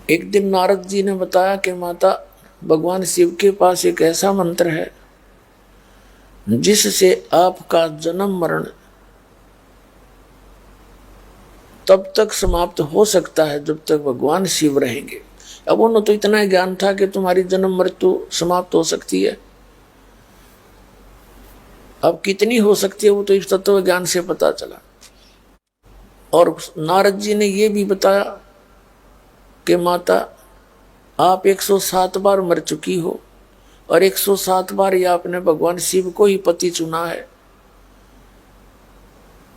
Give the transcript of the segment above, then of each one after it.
एक दिन नारद जी ने बताया कि माता, भगवान शिव के पास एक ऐसा मंत्र है जिससे आपका जन्म मरण तब तक समाप्त हो सकता है जब तक भगवान शिव रहेंगे। अब उन्हें तो इतना ज्ञान था कि तुम्हारी जन्म मृत्यु समाप्त हो सकती है। अब कितनी हो सकती है वो तो इस तत्व ज्ञान से पता चला। और नारद जी ने ये भी बताया कि माता, आप 107 बार मर चुकी हो और 107 बार ये आपने भगवान शिव को ही पति चुना है।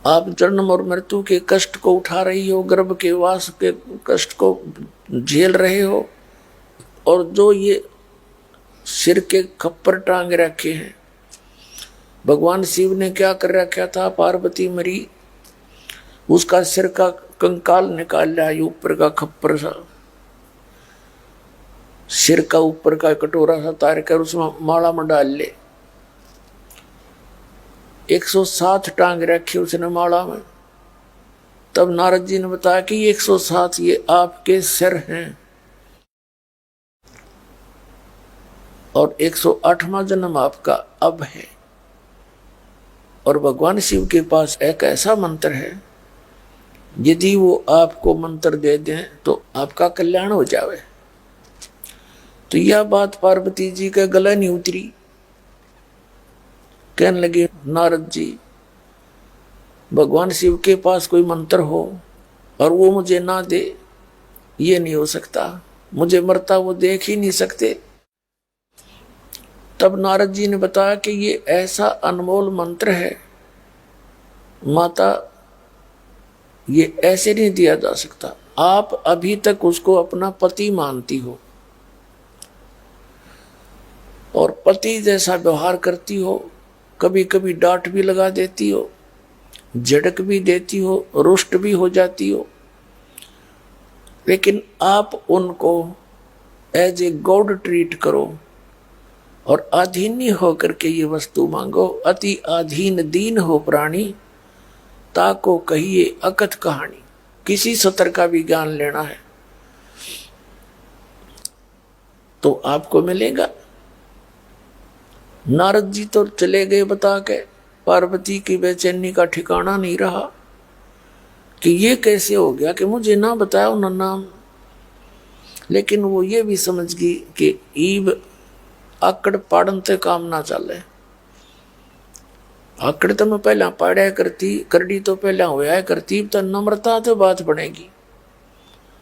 आप जन्म और मृत्यु के कष्ट को उठा रही हो, गर्भ के वास के कष्ट को झेल रहे हो, और जो ये सिर के खप्पर टांग रखे हैं, भगवान शिव ने क्या कर रखा था, पार्वती मरी, उसका सिर का कंकाल निकाल लिया, ऊपर का खप्पर सा, सिर का ऊपर का कटोरा सा तार कर उसमें माला में डाल ले। 107 टांग रखे उसने माला में। तब नारद जी ने बताया कि 107 ये आपके सिर हैं और 108वां जन्म आपका अब है। और भगवान शिव के पास एक ऐसा मंत्र है, यदि वो आपको मंत्र दे दें तो आपका कल्याण हो जावे। तो यह बात पार्वती जी के गले नहीं उतरी। कहने लगे, नारद जी, भगवान शिव के पास कोई मंत्र हो और वो मुझे ना दे, ये नहीं हो सकता, मुझे मरता वो देख ही नहीं सकते। तब नारद जी ने बताया कि ये ऐसा अनमोल मंत्र है माता, ये ऐसे नहीं दिया जा सकता। आप अभी तक उसको अपना पति मानती हो और पति जैसा व्यवहार करती हो, कभी कभी डांट भी लगा देती हो, झड़क भी देती हो, रुष्ट भी हो जाती हो, लेकिन आप उनको एज ए गॉड ट्रीट करो और अधीनी होकर के ये वस्तु मांगो। अति अधीन दीन हो प्राणी, ताको कहिए अकथ कहानी। किसी सत्र का भी ज्ञान लेना है तो आपको मिलेगा। नारद जी तो चले गए बता के, पार्वती की बेचैनी का ठिकाना नहीं रहा कि ये कैसे हो गया कि मुझे ना बताया उन्होंने नाम। लेकिन वो ये भी समझ गई कि ईब आकड़ पाड़न ते काम ना चले। आकड़ तो मैं पहला पाड़ा करती, करड़ी तो पहला होया करती, तो नम्रता तो बात बनेगी,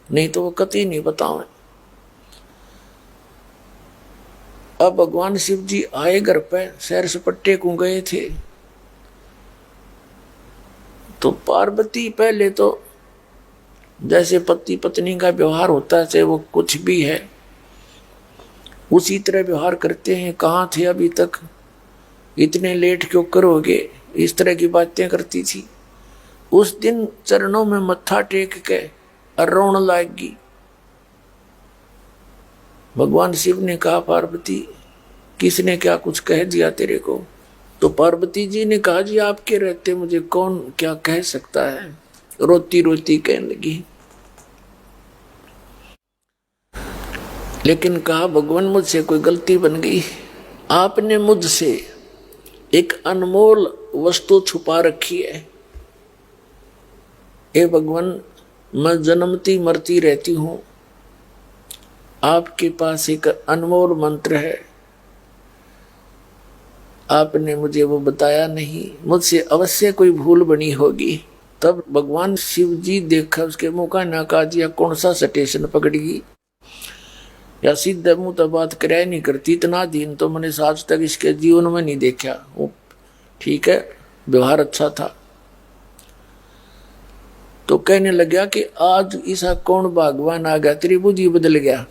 नहीं तो वो कति नहीं बतावे। अब भगवान शिव जी आए घर पे, सैर सपट्टे को गए थे, तो पार्वती पहले तो जैसे पति पत्नी का व्यवहार होता है, चाहे वो कुछ भी है, उसी तरह व्यवहार करते हैं। कहाँ थे अभी तक, इतने लेट क्यों करोगे, इस तरह की बातें करती थी। उस दिन चरणों में मत्था टेक के रोने लगी। भगवान शिव ने कहा, पार्वती किसने क्या कुछ कह दिया तेरे को? तो पार्वती जी ने कहा, जी आपके रहते मुझे कौन क्या कह सकता है। रोती रोती कहने लगी, लेकिन कहा, भगवान मुझसे कोई गलती बन गई, आपने मुझसे एक अनमोल वस्तु छुपा रखी है। हे भगवान, मैं जन्मती मरती रहती हूं, आपके पास एक अनमोल मंत्र है, आपने मुझे वो बताया नहीं, मुझसे अवश्य कोई भूल बनी होगी। तब भगवान शिव जी देखा उसके मुंह का नाका दिया, कौन सा स्टेशन पकड़ेगी या सीधे मुंह तो बात कराया नहीं करती। इतना दिन तो मैंने आज तक इसके जीवन में नहीं देखा। वो ठीक है, व्यवहार अच्छा था। तो कहने लगा कि आज ऐसा कौन भगवान आ गया, तेरी बुद्धि बदल गया,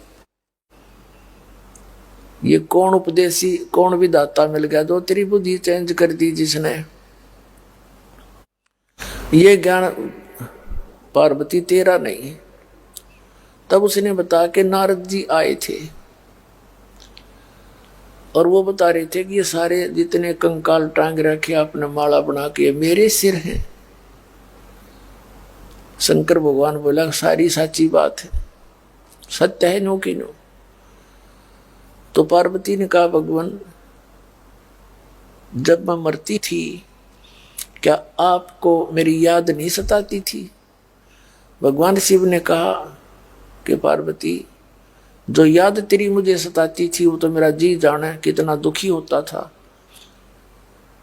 ये कौन उपदेशी, कौन विधाता मिल गया जो तेरी बुद्धि चेंज कर दी, जिसने ये ज्ञान पार्वती तेरा नहीं। तब उसने बताया कि नारद जी आए थे और वो बता रहे थे कि ये सारे जितने कंकाल टांग रखे आपने माला बना के मेरे सिर हैं। शंकर भगवान बोला, सारी साची बात है, सत्य है नो की नो। तो पार्वती ने कहा भगवान जब मैं मरती थी क्या आपको मेरी याद नहीं सताती थी? भगवान शिव ने कहा कि पार्वती जो याद तेरी मुझे सताती थी वो तो मेरा जी जाना है कितना दुखी होता था।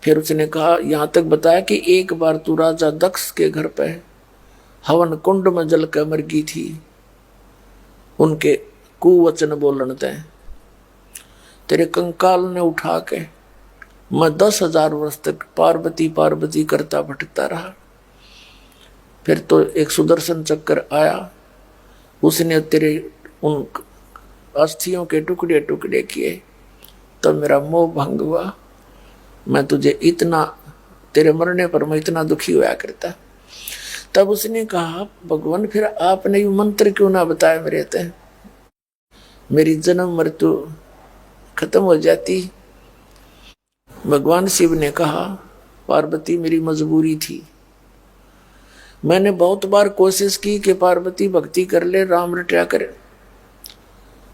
फिर उसने कहा यहां तक बताया कि एक बार तू राजा दक्ष के घर पे हवन कुंड में जल कर मर गई थी, उनके कुवचन बोलन ते तेरे कंकाल ने उठा के मैं 10,000 वर्ष तक पार्वती पार्वती करता भटकता रहा। फिर तो एक सुदर्शन चक्कर आया, उसने तेरे उन अस्थियों के टुकड़े टुकड़े किए, तो मेरा मोह भंग हुआ। मैं तुझे इतना, तेरे मरने पर मैं इतना दुखी हुआ करता। तब उसने कहा भगवान फिर आपने ये मंत्र क्यों ना बताया मेरे ते, मेरी जन्म मृत्यु खत्म हो जाती। भगवान शिव ने कहा पार्वती मेरी मजबूरी थी, मैंने बहुत बार कोशिश की कि पार्वती भक्ति कर ले राम रटा करे,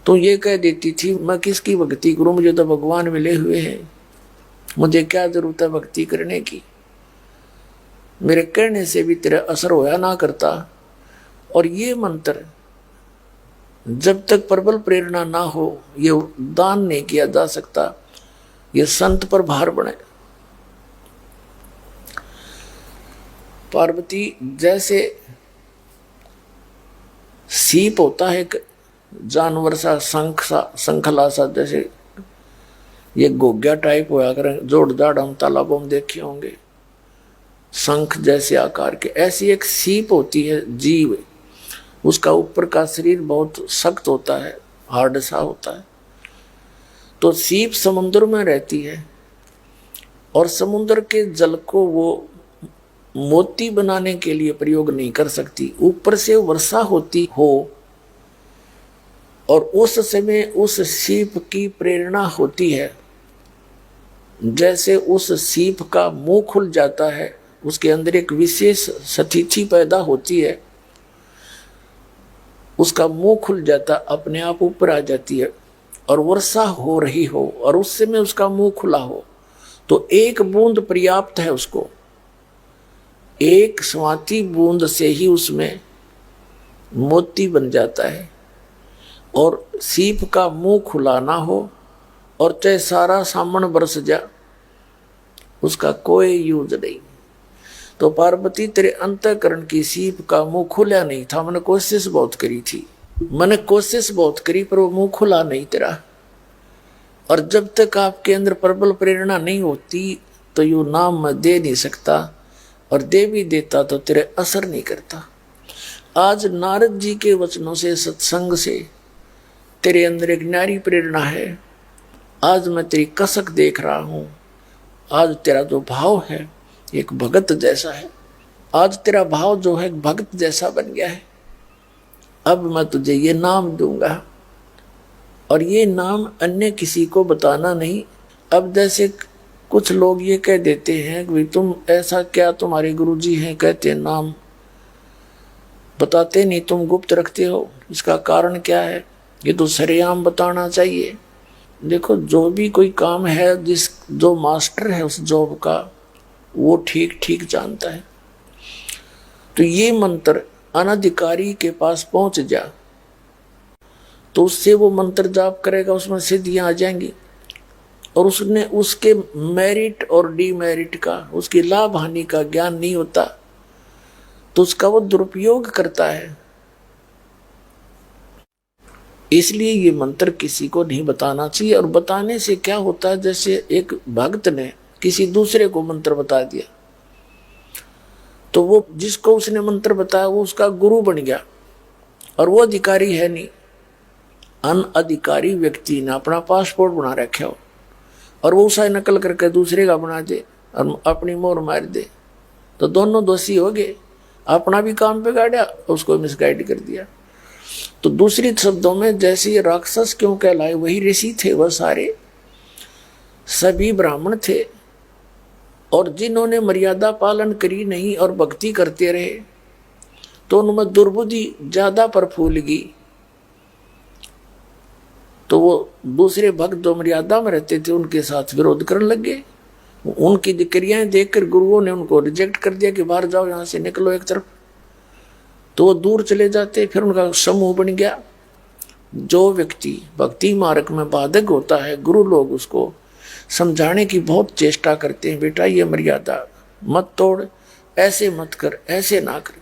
तो ये कह देती थी मैं किसकी भक्ति करूं, मुझे तो भगवान मिले हुए हैं, मुझे क्या जरूरत है भक्ति करने की। मेरे कहने से भी तेरा असर होया ना करता। और ये मंत्र जब तक प्रबल प्रेरणा ना हो ये दान नहीं किया जा सकता, ये संत पर भार बने। पार्वती जैसे सीप होता है एक जानवर सा, शंख सा, शंखला सा, जैसे ये गोग्या टाइप होया करें, जोड़ जाड़ हम तालाबों में देखे होंगे, शंख जैसे आकार के, ऐसी एक सीप होती है जीव, उसका ऊपर का शरीर बहुत सख्त होता है, हार्ड सा होता है। तो सीप समुद्र में रहती है और समुद्र के जल को वो मोती बनाने के लिए प्रयोग नहीं कर सकती, ऊपर से वर्षा होती हो और उस समय उस सीप की प्रेरणा होती है, जैसे उस सीप का मुंह खुल जाता है, उसके अंदर एक विशेष स्थिति पैदा होती है, उसका मुंह खुल जाता, अपने आप ऊपर आ जाती है और वर्षा हो रही हो और उस समय उसका मुंह खुला हो तो एक बूंद पर्याप्त है उसको, एक स्वाति बूंद से ही उसमें मोती बन जाता है। और सीप का मुंह खुला ना हो और चाहे सारा सामन बरस जा, उसका कोई यूज नहीं। तो पार्वती तेरे अंतःकरण की सीप का मुंह खुला नहीं था, मैंने कोशिश बहुत करी थी, मैंने कोशिश बहुत करी पर वो मुंह खुला नहीं तेरा। और जब तक आपके अंदर प्रबल प्रेरणा नहीं होती तो यू नाम मैं दे नहीं सकता, और दे भी देता तो तेरे असर नहीं करता। आज नारद जी के वचनों से, सत्संग से तेरे अंदर एक न्यारी प्रेरणा है, आज मैं तेरी कसक देख रहा हूं, आज तेरा जो भाव है एक भगत जैसा है, आज तेरा भाव जो है भगत जैसा बन गया है। अब मैं तुझे ये नाम दूंगा और ये नाम अन्य किसी को बताना नहीं। अब जैसे कुछ लोग ये कह देते हैं कि तुम ऐसा क्या, तुम्हारे गुरुजी हैं कहते हैं नाम बताते नहीं, तुम गुप्त रखते हो, इसका कारण क्या है? ये तो सरेआम बताना चाहिए। देखो जो भी कोई काम है, जो मास्टर है उस जॉब का वो ठीक ठीक जानता है। तो ये मंत्र अनधिकारी के पास पहुंच जा तो उससे वो मंत्र जाप करेगा, उसमें सिद्धियां आ जाएंगी और उसने उसके मेरिट और डीमेरिट का, उसकी लाभ हानि का ज्ञान नहीं होता तो उसका वो दुरुपयोग करता है। इसलिए ये मंत्र किसी को नहीं बताना चाहिए। और बताने से क्या होता है, जैसे एक भक्त ने किसी दूसरे को मंत्र बता दिया तो वो जिसको उसने मंत्र बताया वो उसका गुरु बन गया और वो अधिकारी है नहीं। अनअधिकारी व्यक्ति ने अपना पासपोर्ट बना रखा हो और वो उसे नकल करके दूसरे का बना दे और अपनी मोहर मार दे तो दोनों दोषी हो गए, अपना भी काम बिगाड़ा, उसको मिसगाइड कर दिया। तो दूसरे शब्दों में जैसे ये राक्षस क्यों कहलाए, वही ऋषि थे, वह सारे सभी ब्राह्मण थे और जिन्होंने मर्यादा पालन करी नहीं और भक्ति करते रहे तो उनमें दुर्बुद्धि ज्यादा प्रफुल्ल गई तो वो दूसरे भक्त जो मर्यादा में रहते थे उनके साथ विरोध करने लग गए। उनकी क्रियाएं देखकर गुरुओं ने उनको रिजेक्ट कर दिया कि बाहर जाओ, यहां से निकलो एक तरफ। तो वो दूर चले जाते, फिर उनका समूह बन गया। जो व्यक्ति भक्ति मार्ग में बाधक होता है, गुरु लोग उसको समझाने की बहुत चेष्टा करते हैं, बेटा ये मर्यादा मत तोड़, ऐसे मत कर, ऐसे ना कर।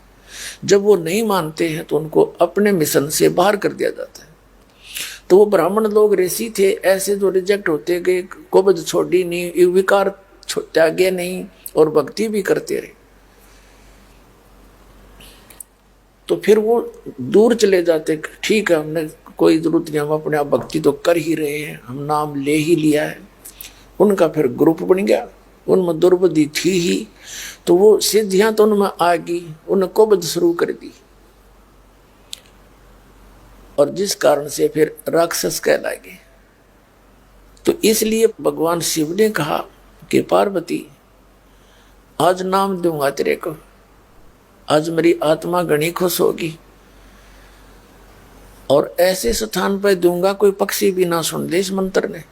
जब वो नहीं मानते हैं तो उनको अपने मिशन से बाहर कर दिया जाता है। तो वो ब्राह्मण लोग ऋषि थे, ऐसे जो रिजेक्ट होते गए, कोबद छोड़ी नहीं, विकार त्यागे नहीं और भक्ति भी करते रहे। तो फिर वो दूर चले जाते, ठीक है हमने कोई जरूरत नहीं, हम अपने आप भक्ति तो कर ही रहे हैं, हम नाम ले ही लिया है। उनका फिर ग्रुप बन गया, उनमें दुर्बुद्धि थी ही, तो वो सिद्धियां तो उनमें आ गई, उन्हें कोबद शुरू कर दी, और जिस कारण से फिर राक्षस कहलाए। तो इसलिए भगवान शिव ने कहा कि पार्वती आज नाम दूंगा तेरे को, आज मेरी आत्मा घनी खुश होगी, और ऐसे स्थान पर दूंगा कोई पक्षी भी ना सुन दे इस मंत्र ने।